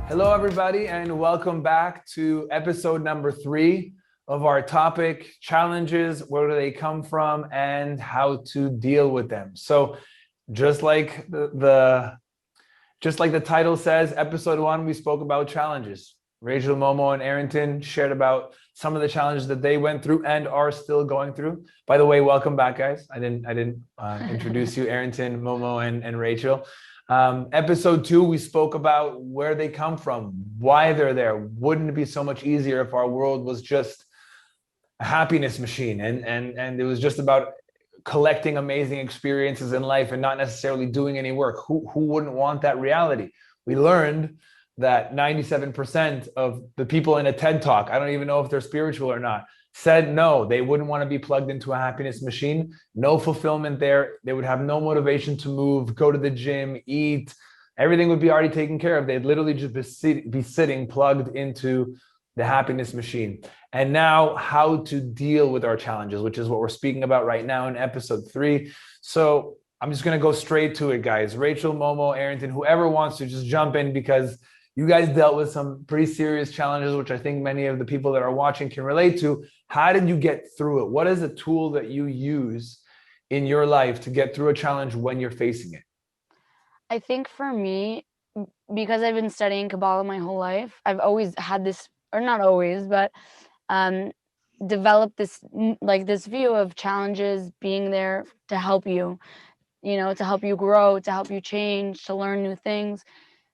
Hello, everybody, and welcome back to episode number 3 of our topic, challenges, where do they come from, and how to deal with them. So just like the title says, episode 1, we spoke about challenges. Rachel, Momo, and Arrington shared about some of the challenges that they went through and are still going through. By the way, welcome back, guys. I didn't introduce you, Arrington, Momo, and Rachel. Episode 2, we spoke about where they come from, why they're there. Wouldn't it be so much easier if our world was just a happiness machine and it was just about collecting amazing experiences in life and not necessarily doing any work? Who wouldn't want that reality? We learned that 97% of the people in a TED Talk, I don't even know if they're spiritual or not, said no, they wouldn't want to be plugged into a happiness machine. No fulfillment there. They would have no motivation to move, go to the gym, eat. Everything would be already taken care of. They'd literally just be sitting plugged into the happiness machine. And now how to deal with our challenges, which is what we're speaking about right now in episode 3. So I'm just going to go straight to it, guys. Rachel, Momo, Arrington, whoever wants to just jump in, because you guys dealt with some pretty serious challenges, which I think many of the people that are watching can relate to. How did you get through it? What is a tool that you use in your life to get through a challenge when you're facing it? I think for me, because I've been studying Kabbalah my whole life, I've always had this, or not always, but developed this view of challenges being there to help you, to help you grow, to help you change, to learn new things.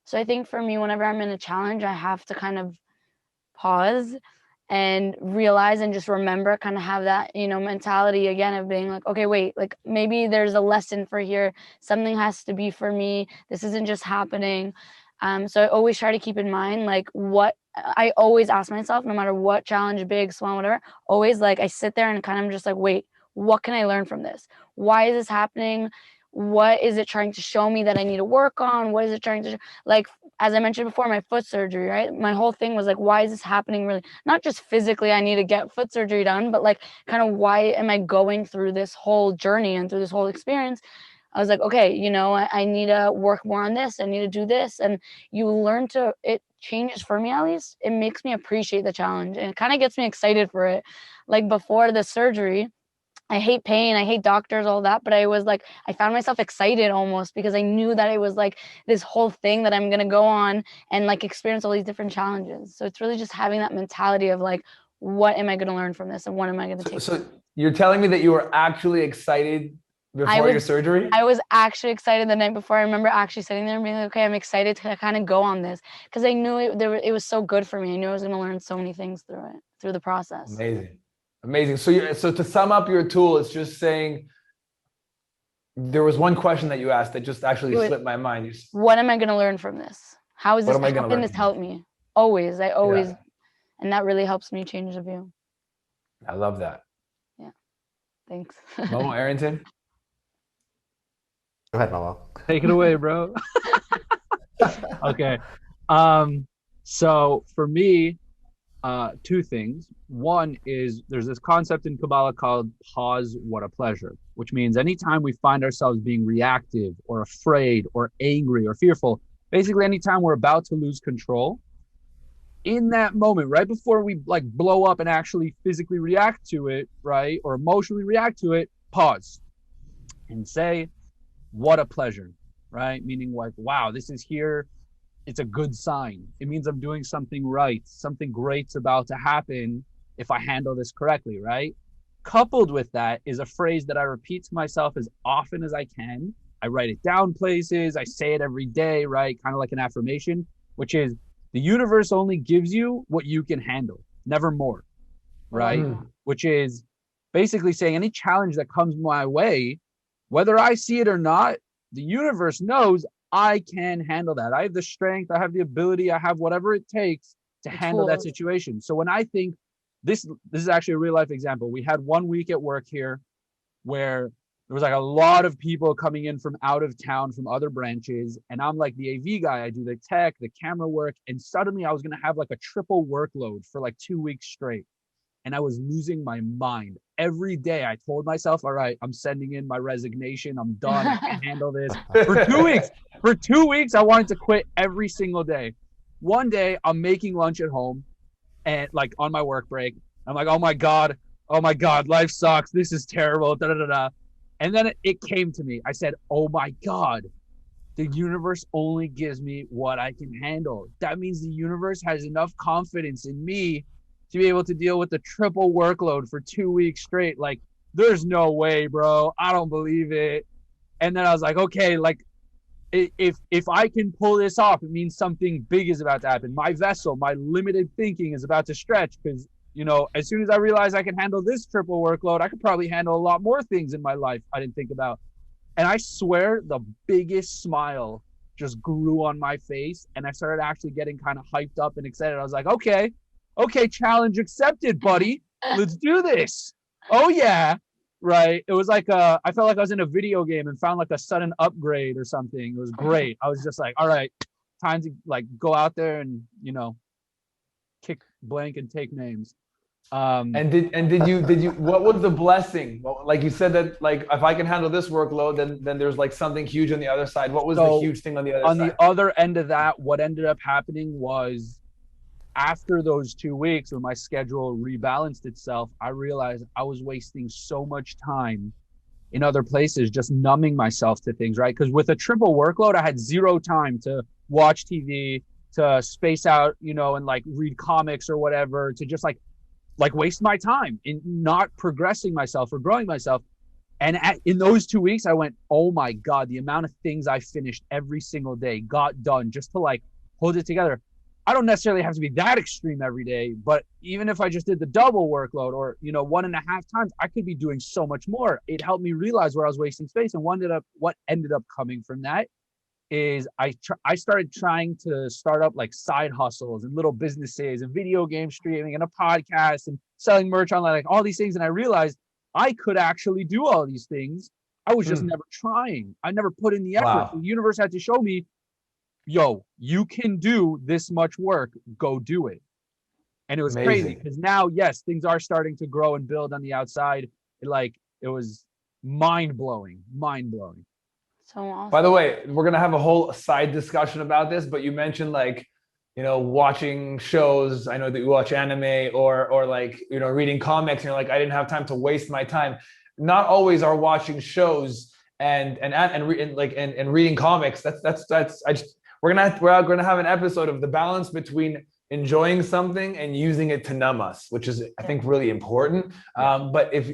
So I think for me, whenever I'm in a challenge, I have to kind of pause and realize and just remember, kind of have that, mentality again of being like, okay, wait, like maybe there's a lesson for here. Something has to be for me. This isn't just happening. So I always try to keep in mind, like, what I always ask myself, no matter what challenge, big, small, whatever, always, like, I sit there and kind of just like, wait, what can I learn from this? Why is this happening? What is it trying to show me that I need to work on? What is it trying to, like, as I mentioned before, my foot surgery, right? My whole thing was like, why is this happening? Really, not just physically, I need to get foot surgery done, but like, kind of, why am I going through this whole journey and through this whole experience? I was like, okay, I need to work more on this. I need to do this. And you learn to, it changes, for me at least, it makes me appreciate the challenge, and it kind of gets me excited for it. Like before the surgery, I hate pain, I hate doctors, all that, but I was like, I found myself excited almost, because I knew that it was like this whole thing that I'm going to go on and like experience all these different challenges. So it's really just having that mentality of like, what am I going to learn from this, and what am I going to take? So you're telling me that you were actually excited before your surgery? I was actually excited the night before. I remember actually sitting there and being like, okay, I'm excited to kind of go on this, because I knew it was so good for me. I knew I was going to learn so many things through it, through the process. Amazing. So to sum up your tool, it's just saying, there was one question that you asked that just actually slipped my mind. What am I going to learn from this? How can this help me? Always. And that really helps me change the view. I love that. Yeah. Thanks. Momo, Arrington? Go ahead, Momo. Take it away, bro. Okay. So for me, 2 things. One is, there's this concept in Kabbalah called pause, what a pleasure, which means anytime we find ourselves being reactive or afraid or angry or fearful, basically anytime we're about to lose control, in that moment, right before we like blow up and actually physically react to it, right, or emotionally react to it, pause and say, what a pleasure, right? Meaning like, wow, this is here. It's a good sign. It means I'm doing something right. Something great's about to happen if I handle this correctly, right? Coupled with that is a phrase that I repeat to myself as often as I can. I write it down places. I say it every day, right? Kind of like an affirmation, which is, the universe only gives you what you can handle, never more, right? Which is basically saying any challenge that comes my way, whether I see it or not, the universe knows I can handle that. I have the strength, I have the ability, I have whatever it takes to handle that situation. So when I think, this is actually a real life example. We had 1 week at work here where there was like a lot of people coming in from out of town, from other branches. And I'm like the AV guy. I do the tech, the camera work. And suddenly I was going to have like a triple workload for like 2 weeks straight. And I was losing my mind. Every day I told myself, all right, I'm sending in my resignation. I'm done. I can't handle this. For 2 weeks, I wanted to quit every single day. One day I'm making lunch at home and like on my work break. I'm like, oh my God, life sucks. This is terrible. Da, da, da, da. And then it came to me. I said, oh my God, the universe only gives me what I can handle. That means the universe has enough confidence in me to be able to deal with the triple workload for 2 weeks straight. Like, there's no way, bro. I don't believe it. And then I was like, okay, like if I can pull this off, it means something big is about to happen. My vessel, my limited thinking is about to stretch because, you know, as soon as I realize I can handle this triple workload, I could probably handle a lot more things in my life I didn't think about. And I swear the biggest smile just grew on my face. And I started actually getting kind of hyped up and excited. I was like, okay, challenge accepted, buddy. Let's do this. Oh, yeah. Right. It was like I felt like I was in a video game and found like a sudden upgrade or something. It was great. I was just like, all right, time to like go out there and, you know, kick blank and take names. And did you what was the blessing? Well, like you said that like if I can handle this workload, then there's like something huge on the other side. What was the huge thing on the other side? On the other end of that, what ended up happening was after those 2 weeks when my schedule rebalanced itself, I realized I was wasting so much time in other places, just numbing myself to things, right? Because with a triple workload, I had zero time to watch TV, to space out, you know, and like read comics or whatever, to just like waste my time in not progressing myself or growing myself. And in those 2 weeks, I went, oh my God, the amount of things I finished every single day, got done just to like hold it together. I don't necessarily have to be that extreme every day, but even if I just did the double workload or, you know, 1.5 times, I could be doing so much more. It helped me realize where I was wasting space. And what ended up coming from that is I started trying to start up like side hustles and little businesses and video game streaming and a podcast and selling merch online, like all these things. And I realized I could actually do all these things. I was just never trying. I never put in the effort. Wow. The universe had to show me, yo, you can do this much work, go do it. And it was crazy because now, yes, things are starting to grow and build on the outside. It was mind-blowing. So awesome. By the way, we're gonna have a whole side discussion about this, but you mentioned like, you know, watching shows. I know that you watch anime or like, you know, reading comics, and you're like, I didn't have time to waste my time. Not always are watching shows and reading comics. We're gonna have an episode of the balance between enjoying something and using it to numb us, which is I think really important. But if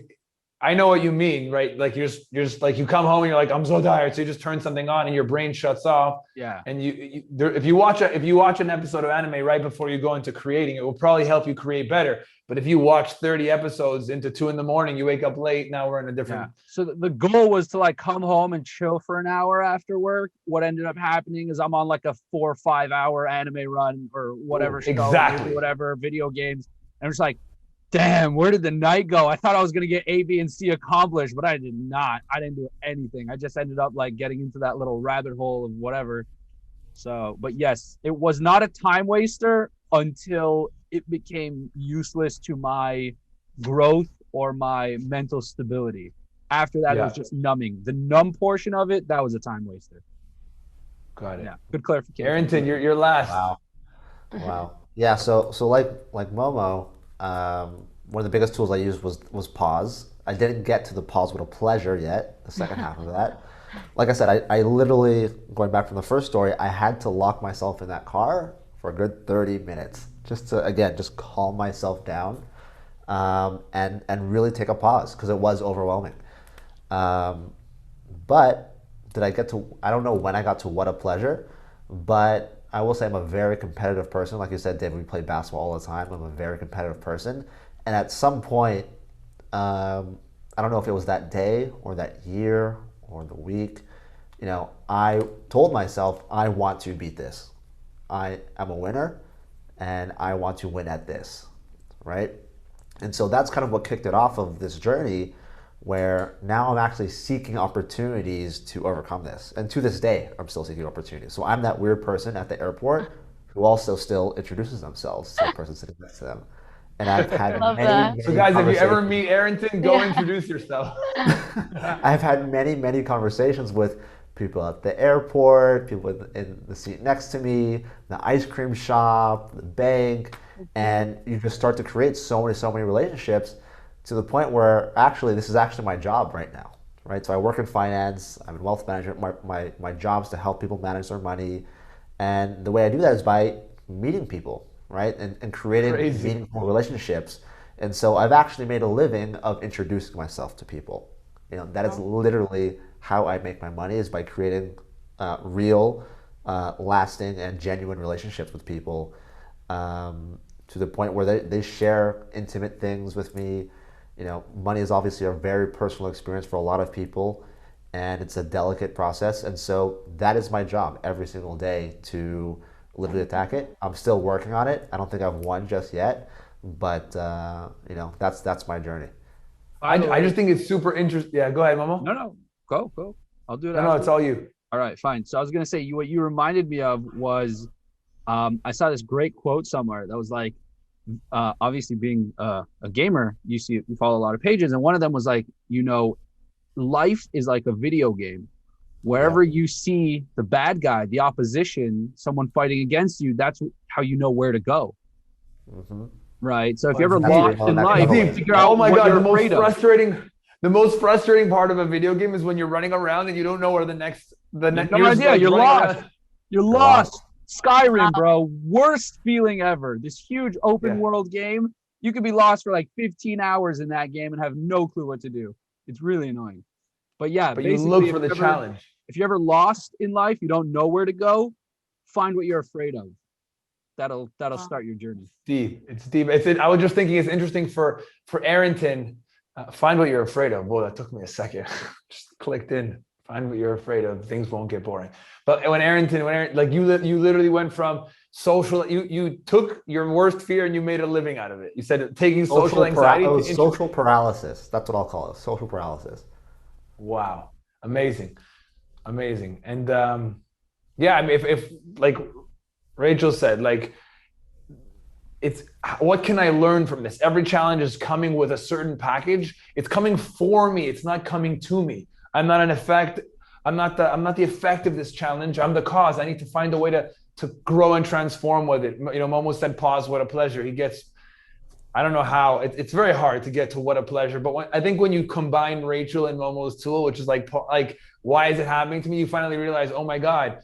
I know what you mean, right? Like you're just like you come home and you're like, I'm so tired, so you just turn something on and your brain shuts off. Yeah. And if you watch an episode of anime right before you go into creating, it will probably help you create better. But if you watch 30 episodes into 2 a.m, you wake up late. Now we're in a different. Yeah. So the goal was to like come home and chill for an hour after work. What ended up happening is I'm on like a 4 or 5 hour anime run or whatever. Exactly. Whatever video games. And I'm just like, damn, where did the night go? I thought I was going to get A, B, and C accomplished, but I did not. I didn't do anything. I just ended up like getting into that little rabbit hole of whatever. So, but yes, it was not a time waster until it became useless to my growth or my mental stability. After that, It was just numbing. The numb portion of it, that was a time waster. Got it. Yeah, good clarification. Arrington, you're last. Wow. Yeah. So like Momo, one of the biggest tools I used was pause. I didn't get to the pause with a pleasure yet, the second half of that. Like I said, I literally, going back from the first story, I had to lock myself in that car for a good 30 minutes just to, again, just calm myself down and really take a pause because it was overwhelming. But I don't know when I got to what a pleasure, but I will say I'm a very competitive person. Like you said, David, we play basketball all the time. I'm a very competitive person. And at some point, I don't know if it was that day or that year or the week, you know, I told myself, I want to beat this. I am a winner and I want to win at this, right? And so that's kind of what kicked it off of this journey where now I'm actually seeking opportunities to overcome this. And to this day, I'm still seeking opportunities. So I'm that weird person at the airport who also still introduces themselves to the person sitting next to them. And I've had many So guys, if you ever meet Arrington, go introduce yourself. I've had many conversations with people at the airport, people in the seat next to me, the ice cream shop, the bank, and you just start to create so many relationships to the point where actually this is actually my job right now, right? So I work in finance, I'm in wealth management. My job is to help people manage their money, and the way I do that is by meeting people, right, and creating meaningful relationships. And so I've actually made a living of introducing myself to people. You know, that is literally how I make my money, is by creating real, lasting, and genuine relationships with people, to the point where they share intimate things with me. You know, money is obviously a very personal experience for a lot of people, and it's a delicate process. And so that is my job every single day, to literally attack it. I'm still working on it. I don't think I've won just yet, but you know, that's my journey. I just think it's super interesting. Yeah, go ahead, Momo. No, go. I'll do it. No, it's all you. All right, fine. So I was gonna say, what you reminded me of was, I saw this great quote somewhere that was like, obviously being a gamer, you follow a lot of pages, and one of them was like, you know, life is like a video game. Wherever you see the bad guy, the opposition, someone fighting against you, that's how you know where to go. Mm-hmm. Right. So if you're ever lost in life, figure out oh my what God, you're the most afraid of. the most frustrating part of a video game is when you're running around and you don't know where the next No idea. You're lost. You're lost. Skyrim, bro. Worst feeling ever. This huge open world game. You could be lost for like 15 hours in that game and have no clue what to do. It's really annoying. But yeah, but you look for the challenge. If you're ever lost in life, you don't know where to go, find what you're afraid of. That'll start your journey. It's deep. I was just thinking it's interesting for Arrington. Find what you're afraid of. Boy, that took me a second. Just clicked in. Find what you're afraid of. Things won't get boring. But when Arrington, like you literally went from social. You took your worst fear and you made a living out of it. You said taking social anxiety. Social paralysis. That's what I'll call it. Social paralysis. Wow, amazing. And yeah, I mean, if like Rachel said, like, it's what can I learn from this? Every challenge is coming with a certain package. It's coming for me. It's not coming to me. I'm not an effect. I'm not the effect of this challenge. I'm the cause. I need to find a way to grow and transform with it. You know, Momo said, pause, what a pleasure. He gets, I don't know how, it's very hard to get to what a pleasure. But I think when you combine Rachel and Momo's tool, which is like, why is it happening to me? You finally realize, oh my God,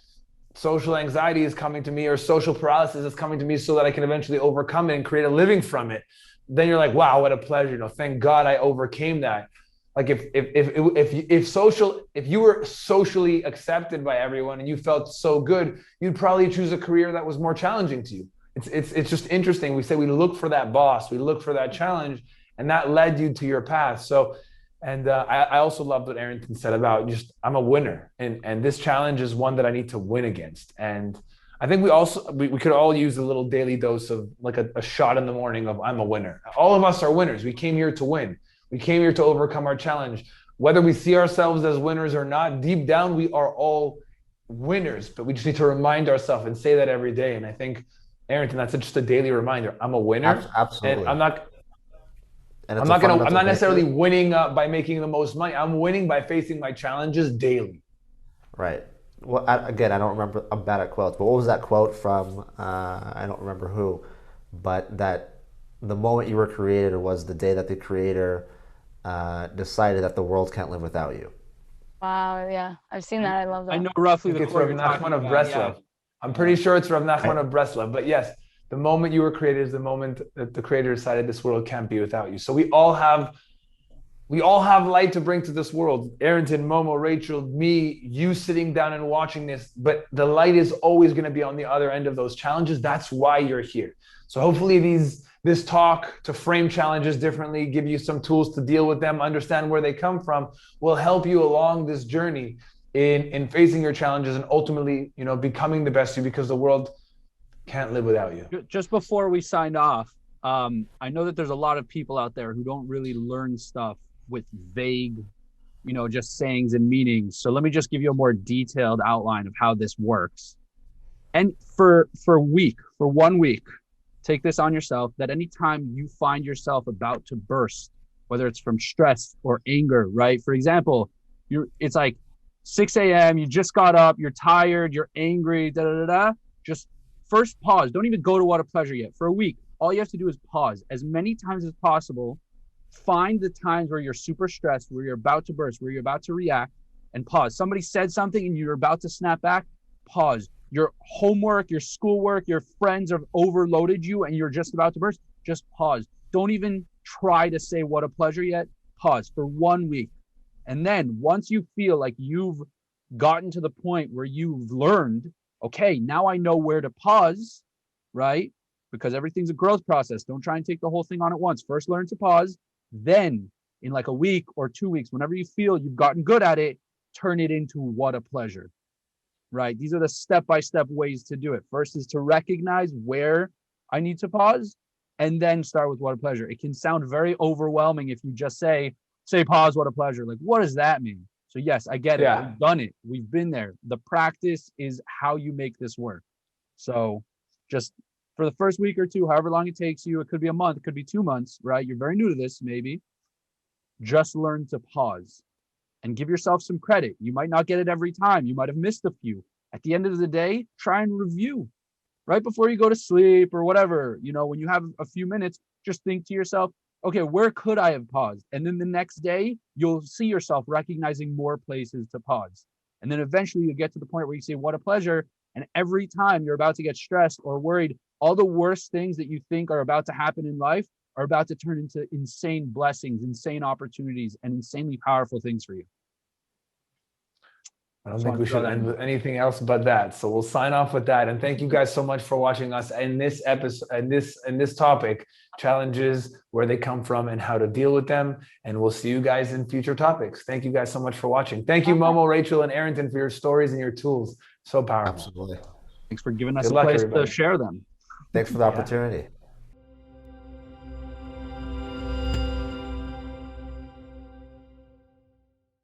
social anxiety is coming to me, or social paralysis is coming to me, so that I can eventually overcome it and create a living from it. Then you're like, wow, what a pleasure. You know, thank God I overcame that. Like if you were socially accepted by everyone and you felt so good, you'd probably choose a career that was more challenging to you. It's just interesting. We say we look for that boss, we look for that challenge, and that led you to your path. So, and I also loved what Arrington said about just, I'm a winner, and this challenge is one that I need to win against. And I think we could all use a little daily dose of like a shot in the morning of, I'm a winner. All of us are winners. We came here to win. We came here to overcome our challenge. Whether we see ourselves as winners or not, deep down, we are all winners, but we just need to remind ourselves and say that every day. And I think, Arrington, that's just a daily reminder. I'm a winner. Absolutely. And I'm not necessarily winning by making the most money. I'm winning by facing my challenges daily. Right. Well, again, I don't remember. I'm bad at quotes, but what was that quote from? I don't remember who, but that the moment you were created was the day that the creator decided that the world can't live without you. Wow, yeah, I've seen that. I love that. I know roughly the quote. It's Rav Nachman of Breslov. Yeah. I'm pretty sure it's Rav Nachman of Breslov. But yes, the moment you were created is the moment that the creator decided this world can't be without you. So we all have light to bring to this world. Arrington, Momo, Rachel, me, you sitting down and watching this. But the light is always going to be on the other end of those challenges. That's why you're here. So hopefully this talk to frame challenges differently, give you some tools to deal with them, understand where they come from, will help you along this journey in facing your challenges and ultimately, you know, becoming the best you, because the world can't live without you. Just before we signed off, I know that there's a lot of people out there who don't really learn stuff with vague, you know, just sayings and meanings. So let me just give you a more detailed outline of how this works. And for 1 week, take this on yourself, that anytime you find yourself about to burst, whether it's from stress or anger, right? For example, it's like 6 a.m., you just got up, you're tired, you're angry, just first pause. Don't even go to what a pleasure yet. For a week, all you have to do is pause as many times as possible. Find the times where you're super stressed, where you're about to burst, where you're about to react, and pause. Somebody said something and you're about to snap back, pause. Your homework, your schoolwork, your friends have overloaded you and you're just about to burst, just pause. Don't even try to say what a pleasure yet. Pause for 1 week. And then once you feel like you've gotten to the point where you've learned, okay, now I know where to pause, right? Because everything's a growth process. Don't try and take the whole thing on at once. First, learn to pause. Then in like a week or 2 weeks, whenever you feel you've gotten good at it, turn it into what a pleasure, right? These are the step-by-step ways to do it. First is to recognize where I need to pause, and then start with what a pleasure. It can sound very overwhelming if you just say pause, what a pleasure. Like, what does that mean? So yes, I get it. Yeah. We've done it. We've been there. The practice is how you make this work. So just for the first week or two, however long it takes you, it could be a month, it could be 2 months, right? You're very new to this, maybe. Just learn to pause and give yourself some credit. You might not get it every time. You might have missed a few. At the end of the day, try and review right before you go to sleep or whatever. You know, when you have a few minutes, just think to yourself, okay, where could I have paused? And then the next day, you'll see yourself recognizing more places to pause. And then eventually you'll get to the point where you say, what a pleasure. And every time you're about to get stressed or worried, all the worst things that you think are about to happen in life are about to turn into insane blessings, insane opportunities, and insanely powerful things for you. I don't think we should end with anything else but that. So we'll sign off with that. And thank you guys so much for watching us in this episode, in this topic, challenges, where they come from and how to deal with them. And we'll see you guys in future topics. Thank you guys so much for watching. Thank you, Momo, Rachel, and Arrington, for your stories and your tools. So powerful. Absolutely. Thanks for giving us Good a luck, place everybody. to share them. Thanks for the opportunity.